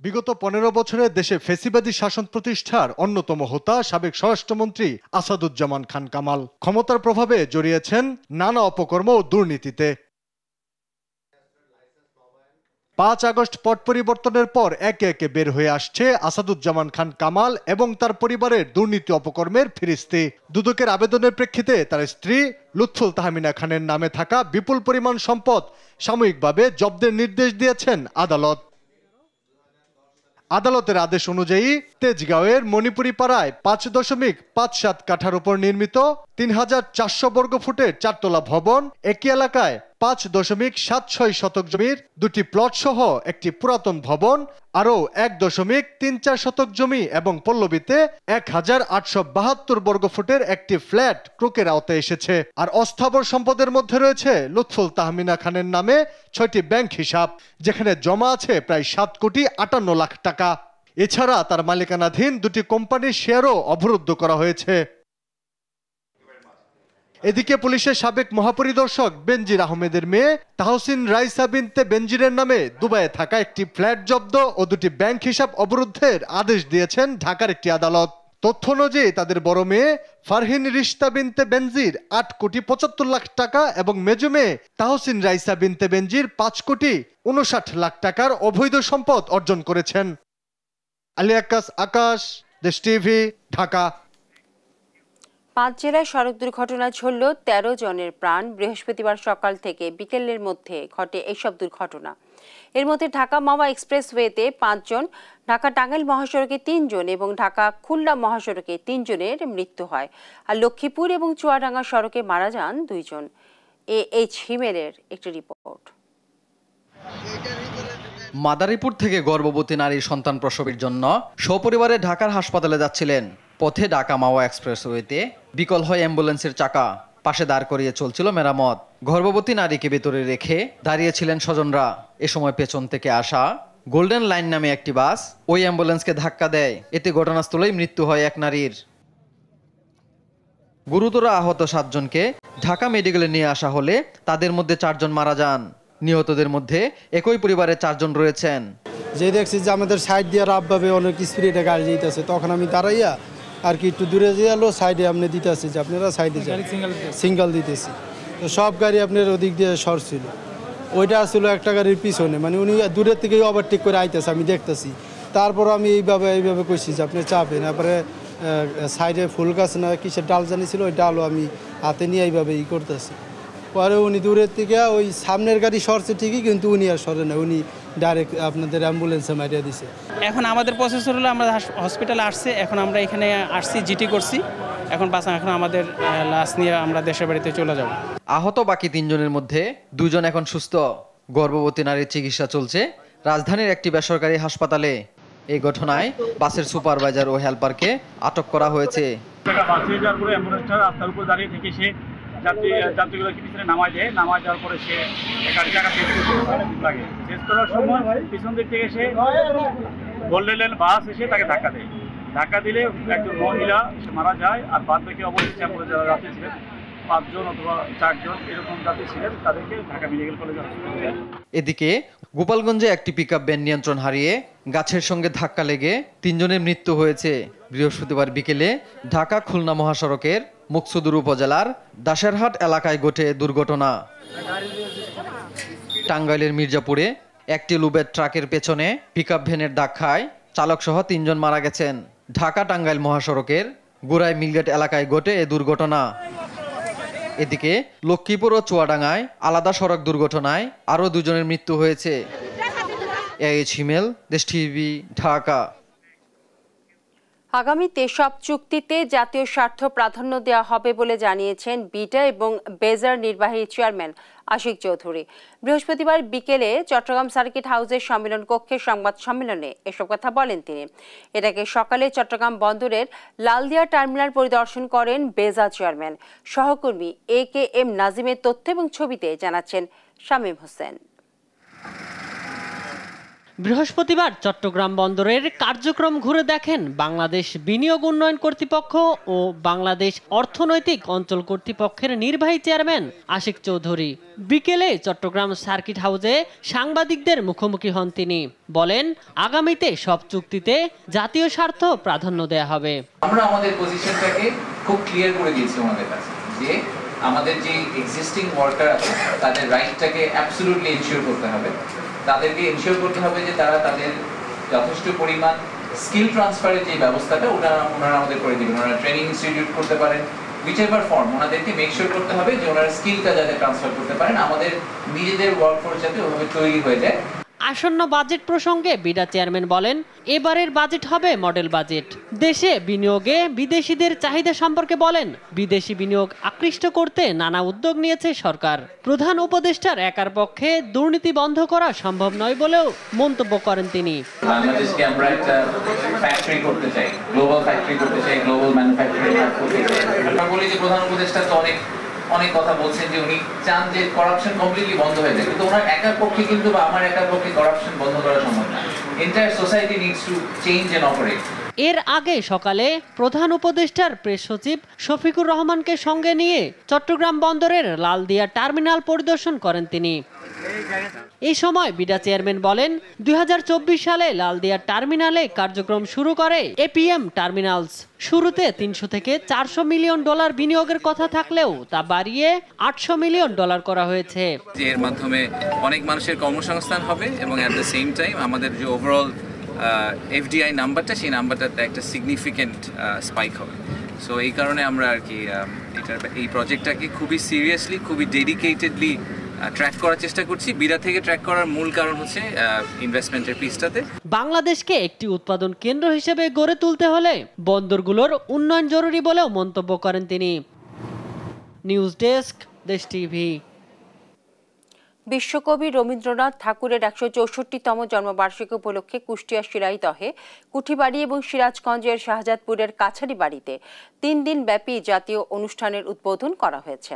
বিগত 15 বছরে দেশে ফ্যাসিবাদী শাসন প্রতিষ্ঠার অন্যতম হোতা সাবেক স্বরাষ্ট্রমন্ত্রী আসাদুজ্জামান খান কামাল ক্ষমতার প্রভাবে জড়িয়েছেন নানা অপকর্ম ও দুর্নীতিতে। 5 আগস্ট পট পরিবর্তনের পর একে একে বের হয়ে আসছে আসাদুজ্জামান খান কামাল এবং তার পরিবারের দুর্নীতি অপকর্মের ফিরিস্তি। দুদকের আবেদনের প্রেক্ষিতে তার স্ত্রী লুৎফুল তাহমিনা খানের নামে থাকা বিপুল পরিমাণ সম্পদ সাময়িকভাবে জব্দের নির্দেশ দিয়েছেন আদালত। আদালতের আদেশ অনুযায়ী তেজগাঁওয়ের মণিপুরি পাড়ায় 5.57 কাঠার উপর নির্মিত 3,400 বর্গফুটের 4তলা ভবন, একই এলাকায় 5.76 শতক জমির 2টি প্লট সহ একটি পুরাতন ভবন, আরও 1.34 শতক জমি এবং পল্লবীতে 1,872 বর্গফুটের একটি ফ্ল্যাট ক্রোকের আওতায় এসেছে। আর অস্থাবর সম্পদের মধ্যে রয়েছে লুৎফুল তাহমিনা খানের নামে 6টি ব্যাংক হিসাব, যেখানে জমা আছে প্রায় 7,58 লাখ টাকা। এছাড়া তার মালিকানাধীন 2টি কোম্পানির শেয়ারও অবরুদ্ধ করা হয়েছে। এদিকে পুলিশের সাবেক মহাপরিদর্শক বেনজির আহমেদের মেয়ে তাহসিন রাইসা বিনতে বেনজিরের নামে দুবাইয়ে থাকা একটি ফ্ল্যাট জব্দ ও 2টি ব্যাংক হিসাব অবরুদ্ধের আদেশ দিয়েছেন ঢাকার একটি আদালত। তথ্য অনুযায়ী তাদের বড় মেয়ে ফারহিন রিশতা বিনতে বেনজির 8,75 লাখ টাকা এবং মেজো মেয়ে তাহসিন রাইসা বিনতে বেনজির 5,59 লাখ টাকার অবৈধ সম্পদ অর্জন করেছেন। আলী আক্কাস আকাশ, দেশ টিভি, ঢাকা। 5 জেলায় সড়ক দুর্ঘটনায় ঝরল 13 জনের প্রাণ। বৃহস্পতিবার সকাল থেকে বিকেলের মধ্যে ঘটে এইসব দুর্ঘটনা। এর মধ্যে ঢাকা মাওয়া এক্সপ্রেসওয়েতে 5 জন, ঢাকা টাঙ্গাইল মহাসড়কে 3 জন এবং ঢাকা খুলনা মহাসড়কে 3 জনের মৃত্যু হয়। আর লক্ষ্মীপুর এবং চুয়াডাঙ্গা সড়কে মারা যান 2 জন। এইচ হিমেলের একটি রিপোর্ট। মাদারীপুর থেকে গর্ভবতী নারীর সন্তান প্রসবের জন্য সপরিবারে ঢাকার হাসপাতালে যাচ্ছিলেন। পথে ঢাকা মাওয়া এক্সপ্রেসওয়েতে বিকল হয় অ্যাম্বুলেন্সের চাকা। পাশে দাঁড় করিয়ে চলছিল মেরামত। গর্ভবতী নারীকে ভেতরে রেখে দাঁড়িয়েছিলেন স্বজনরা। এ সময় পেছন থেকে আসা গোল্ডেন লাইন নামে একটি বাস ওই অ্যাম্বুলেন্সকে ধাক্কা দেয়। এতে ঘটনাস্থলেই মৃত্যু হয় এক নারীর। গুরুতর আহত 7 জনকে ঢাকা মেডিকেলে নিয়ে আসা হলে তাদের মধ্যে 4 জন মারা যান। নিহতদের মধ্যে একই পরিবারের 4 জন রয়েছেন। যে দেখছি যে আমাদের সাইড দিয়ে রাবভাবে অনেক স্পিডে গাড়ি যেতেছে, তখন আমি দাঁড়াইয়া আর কি একটু দূরে যাইলো সাইডে আপনি দিতেছি যে আপনারা সাইডে যান, সিঙ্গেল দিতেছি। তো সব গাড়ি আপনার ওদিক দিয়ে শর্ট ছিল, ওইটা আসলে একটা গাড়ির পিছনে, মানে উনি দূরের থেকেই ওভারটেক করে আইতেছে, আমি দেখতেছি। তারপর আমি এইভাবে কইছি যে আপনি চাপেন। তারপরে সাইডে ফুল গাছ না কিসের ডাল জানিয়েছিল, ওই ডালও আমি হাতে নিয়ে এইভাবে করতেছি। পরে উনি দূরের থেকে ওই সামনের গাড়ি সরছে ঠিকই, কিন্তু উনি আর সরে না, উনি ডাইরেক্ট আপনাদের অ্যাম্বুলেন্সে মারিয়ে দিছে। এখন আমাদের প্রসেসর হলো আমরা হসপিটালে আসছে, এখন আমরা এখানে আসছি, জিটি করছি, এখন আমাদের লাশ নিয়ে আমরা দেশের বাড়িতে চলে যাব। আহত বাকি 3 জনের মধ্যে 2 জন এখন সুস্থ। গর্ভবতী নারীর চিকিৎসা চলছে রাজধানীর একটি বেসরকারি হাসপাতালে। এই ঘটনায় বাসের সুপারভাইজার ও হেল্পারকে আটক করা হয়েছে। রাস্তার উপর দাঁড়িয়ে থেকে সে যাত্রীগুলোকে পিছনে নামায় যাওয়ার পরে সে গাড়ি টাকা শেষ করার সময় পিছন দিক থেকে সে গোল্ডেন লেন বাস এসে তাকে ধাক্কা দিলে একজন মহিলা সে মারা যায়, আর বাদ বাকি অবশ্যই আমরা যারা যাত্রী ছিলেন 5 জন অথবা 4 জন এরকম যাত্রী ছিলেন, তাদেরকে ঢাকা মেডিকেল কলেজ হাসপাতালে। এদিকে গোপালগঞ্জে একটি পিকআপ ভ্যান নিয়ন্ত্রণ হারিয়ে গাছের সঙ্গে ধাক্কা লেগে 3 জনের মৃত্যু হয়েছে। বৃহস্পতিবার বিকেলে ঢাকা খুলনা মহাসড়কের মুকসুদুর উপজেলার দাসেরহাট এলাকায় ঘটে দুর্ঘটনা। টাঙ্গাইলের মির্জাপুরে একটি লুবের ট্রাকের পেছনে পিকআপ ভ্যানের ধাক্কায় চালকসহ 3 জন মারা গেছেন। ঢাকা টাঙ্গাইল মহাসড়কের গোড়ায় মিলগেট এলাকায় ঘটে এ দুর্ঘটনা। এদিকে লক্ষ্মীপুর ও চুয়াডাঙ্গায় আলাদা সড়ক দুর্ঘটনায় আরও 2 জনের মৃত্যু হয়েছে। হিমেল, দেশ টিভি, ঢাকা। আগামীতে সব চুক্তিতে জাতীয় স্বার্থ প্রাধান্য দেওয়া হবে বলে জানিয়েছেন বিটা এবং বেজার নির্বাহী চেয়ারম্যান আশিক চৌধুরী। বৃহস্পতিবার বিকেলে চট্টগ্রাম সার্কিট হাউসের সম্মেলন কক্ষে সংবাদ সম্মেলনে এসব কথা বলেন তিনি। এটাকে সকালে চট্টগ্রাম বন্দরের লালদিয়া টার্মিনাল পরিদর্শন করেন বেজা চেয়ারম্যান। সহকর্মী AKM নাজিমের তথ্য এবং ছবিতে জানাচ্ছেন শামীম হোসেন। বৃহস্পতিবার চট্টগ্রাম বন্দরের কার্যক্রম ঘুরে দেখেন বাংলাদেশ বিনিয়োগ উন্নয়ন কর্তৃপক্ষ ও বাংলাদেশ অর্থনৈতিক অঞ্চল কর্তৃপক্ষের নির্বাহী চেয়ারম্যান আশিক চৌধুরী। বিকেলে চট্টগ্রাম সার্কিট হাউসে সাংবাদিকদের মুখোমুখি হন তিনি। বলেন, আগামীতে সব চুক্তিতে জাতীয় স্বার্থ প্রাধান্য দেয়া হবে। আমরা আমাদের পজিশনটাকে খুব ক্লিয়ার করে দিয়েছি আমাদের কাছে যে আমাদের যে এক্সিস্টিং ওয়ার্কার আছে তাদের রাইটটাকে অ্যাবসলিউটলি এনশিওর করতে হবে। তাদেরকে এনশিওর করতে হবে যে তারা তাদের যথেষ্ট পরিমাণ স্কিল ট্রান্সফারের যে ব্যবস্থাটা ওনারা আমাদের করে দেবেন। ওনারা ট্রেনিং ইনস্টিটিউট করতে পারেন, whichever form, ওনাদেরকে মেক শিওর করতে হবে যে ওনারা স্কিলটা যাতে ট্রান্সফার করতে পারেন, আমাদের নিজেদের ওয়ার্কফোর্স যাতে ওভাবে তৈরি হয়ে যায়। আসন্ন বাজেট প্রসঙ্গে বিডা চেয়ারম্যান বলেন, এবারের বাজেট হবে মডেল বাজেট। দেশে বিনিয়োগে বিদেশিদের চাহিদা সম্পর্কে বলেন, বিদেশি বিনিয়োগ আকৃষ্ট করতে নানা উদ্যোগ নিয়েছে সরকার। প্রধান উপদেষ্টার একার পক্ষে দুর্নীতি বন্ধ করা সম্ভব নয় বলেও মন্তব্য করেন তিনি। বাংলাদেশকে আমরা একটা ফ্যাক্টরি করতে চাই, গ্লোবাল ফ্যাক্টরি করতে চাই, গ্লোবাল ম্যানুফ্যাকচারিং করতে চাই। আমরা বলি যে প্রধান উপদেষ্টা তো অনেক কথা বলছেন যে উনি চান যে করাপশন কমপ্লিটলি বন্ধ হয়ে যায়, কিন্তু ওনার একার পক্ষে কিন্তু বা আমার একার পক্ষে করাপশন বন্ধ করা সম্ভব না। Entire society needs to change and operate. এর আগে সকালে প্রধান উপদেষ্টার প্রেস সচিব শফিকুর রহমানকে সঙ্গে নিয়ে চট্টগ্রাম বন্দরের লালদিয়া টার্মিনাল পরিদর্শন করেন তিনি। এই সময় বিডা চেয়ারম্যান বলেন, 2024 সালে লালদিয়া টার্মিনালে কার্যক্রম শুরু করে APM টার্মিনালস। শুরুতে 300 থেকে 400 মিলিয়ন ডলার বিনিয়োগের কথা থাকলেও তা বাড়িয়ে 800 মিলিয়ন ডলার করা হয়েছে। এর মাধ্যমে অনেক মানুষের কর্মসংস্থান হবে এবং অ্যাট দ্য সেম টাইম আমাদের যে ওভারঅল FDI নাম্বারটা, সেই নাম্বারটাতে একটা সিগনিফিকেন্ট স্পাইক হবে। সো এই কারণে আমরা আর কি এই প্রজেক্টটাকে খুবই সিরিয়াসলি, খুবই ডেডিকেটেডলি ট্র্যাক করার চেষ্টা করছি। বিডা থেকে ট্র্যাক করার মূল কারণ হচ্ছে ইনভেস্টমেন্টের পিসটাতে। বাংলাদেশকে একটি উৎপাদন কেন্দ্র হিসেবে গড়ে তুলতে হলে বন্দরগুলোর উন্নয়ন জরুরি বলেও মন্তব্য করেন তিনি। নিউজ ডেস্ক, দেশ টিভি। বিশ্বকবি রবীন্দ্রনাথ ঠাকুরের 164তম জন্মবার্ষিকী উপলক্ষে কুষ্টিয়া শিরাইদহে কুঠিবাড়ি এবং সিরাজগঞ্জের শাহজাদপুরের কাছারি বাড়িতে 3 দিন ব্যাপী জাতীয় অনুষ্ঠানের উদ্বোধন করা হয়েছে।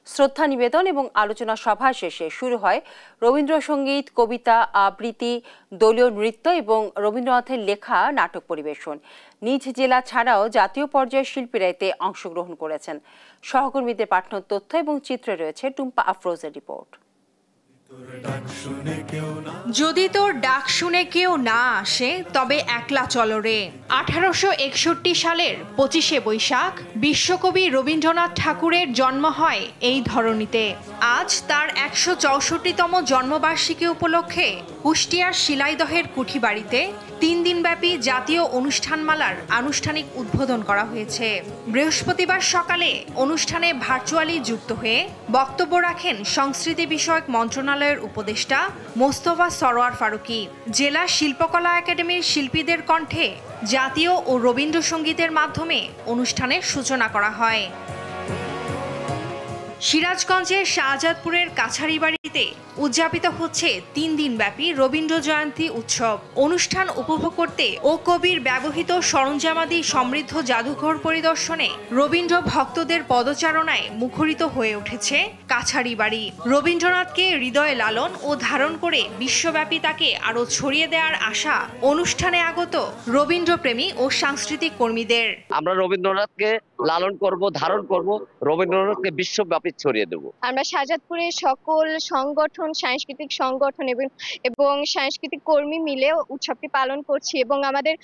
শ্রদ্ধা নিবেদন এবং আলোচনা সভা শেষে শুরু হয় রবীন্দ্রসঙ্গীত, কবিতা, আবৃত্তি, দলীয় নৃত্য এবং রবীন্দ্রনাথের লেখা নাটক পরিবেশন। নিজ জেলা ছাড়াও জাতীয় পর্যায়ের শিল্পীরা এতে অংশগ্রহণ করেছেন। সহকর্মীদের পাঠানো তথ্য এবং চিত্রে রয়েছে টুম্পা আফরোজের রিপোর্ট। যদি তোর ডাক শুনে কেউ না আসে তবে একলা চলো রে। 1861 সালের 25শে বৈশাখ বিশ্বকবি রবীন্দ্রনাথ ঠাকুরের জন্ম হয় এই ধরণীতে। আজ তার 164তম জন্মবার্ষিকী উপলক্ষে কুষ্টিয়ার শিলাইদহের কুঠিবাড়িতে 3 দিনব্যাপী জাতীয় অনুষ্ঠানমালার আনুষ্ঠানিক উদ্বোধন করা হয়েছে। বৃহস্পতিবার সকালে অনুষ্ঠানে ভার্চুয়ালি যুক্ত হয়ে বক্তব্য রাখেন সংস্কৃতি বিষয়ক মন্ত্রণালয়ের উপদেষ্টা মোস্তফা সরোয়ার ফারুকী। জেলা শিল্পকলা একাডেমির শিল্পীদের কণ্ঠে জাতীয় ও রবীন্দ্রসঙ্গীতের মাধ্যমে অনুষ্ঠানের সূচনা করা হয়। সিরাজগঞ্জের শাহজাদপুরের কাছারিবাড়িতে উদযাপিত হচ্ছে 3 দিনব্যাপী রবীন্দ্র জয়ন্তী উৎসব। অনুষ্ঠান উপভোগ করতে ও কবির ব্যবহৃত সরঞ্জামাদি সমৃদ্ধ জাদুঘর পরিদর্শনে রবীন্দ্র ভক্তদের পদচারণায় মুখরিত হয়ে উঠেছে কাছারিবাড়ি। রবীন্দ্রনাথকে হৃদয়ে লালন ও ধারণ করে বিশ্বব্যাপী তাকে আরও ছড়িয়ে দেওয়ার আশা অনুষ্ঠানে আগত রবীন্দ্রপ্রেমী ও সাংস্কৃতিক কর্মীদের। আমরা রবীন্দ্রনাথকে লালন করব, ধারণ করব, রবীন্দ্রনাথকে বিশ্বব্যাপী ছড়িয়ে দেব। আমরা শাহজাদপুরের সকল সংগঠন, সাংস্কৃতিক সংগঠন এবং সাংস্কৃতিক কর্মী মিলে উৎসবটি পালন করছি এবং আমাদের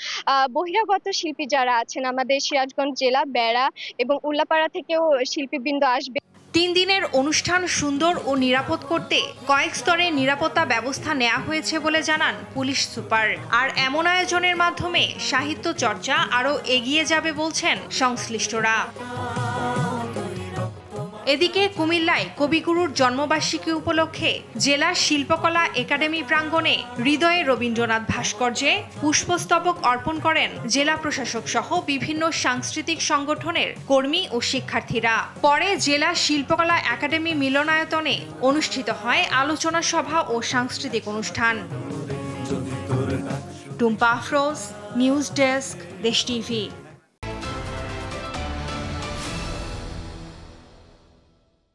বহিরাগত শিল্পী যারা আছেন, আমাদের সিরাজগঞ্জ জেলা, বেড়া এবং উল্লাপাড়া থেকেও শিল্পীবৃন্দ আসবে। 3 দিনের অনুষ্ঠান সুন্দর ও নিরাপদ করতে কয়েক স্তরে নিরাপত্তা ব্যবস্থা নেওয়া হয়েছে বলে জানান পুলিশ সুপার। আর এমন আয়োজনের মাধ্যমে সাহিত্য চর্চা আরও এগিয়ে যাবে বলছেন সংশ্লিষ্টরা। এদিকে কুমিল্লায় কবিগুরুর জন্মবার্ষিকী উপলক্ষে জেলা শিল্পকলা একাডেমি প্রাঙ্গণে হৃদয়ে রবীন্দ্রনাথ ভাস্কর্যে পুষ্পস্তবক অর্পণ করেন জেলা প্রশাসক সহ বিভিন্ন সাংস্কৃতিক সংগঠনের কর্মী ও শিক্ষার্থীরা। পরে জেলা শিল্পকলা একাডেমি মিলনায়তনে অনুষ্ঠিত হয় আলোচনা সভা ও সাংস্কৃতিক অনুষ্ঠান। টুম্পা আফরোজ, নিউজ ডেস্ক, দেশ টিভি।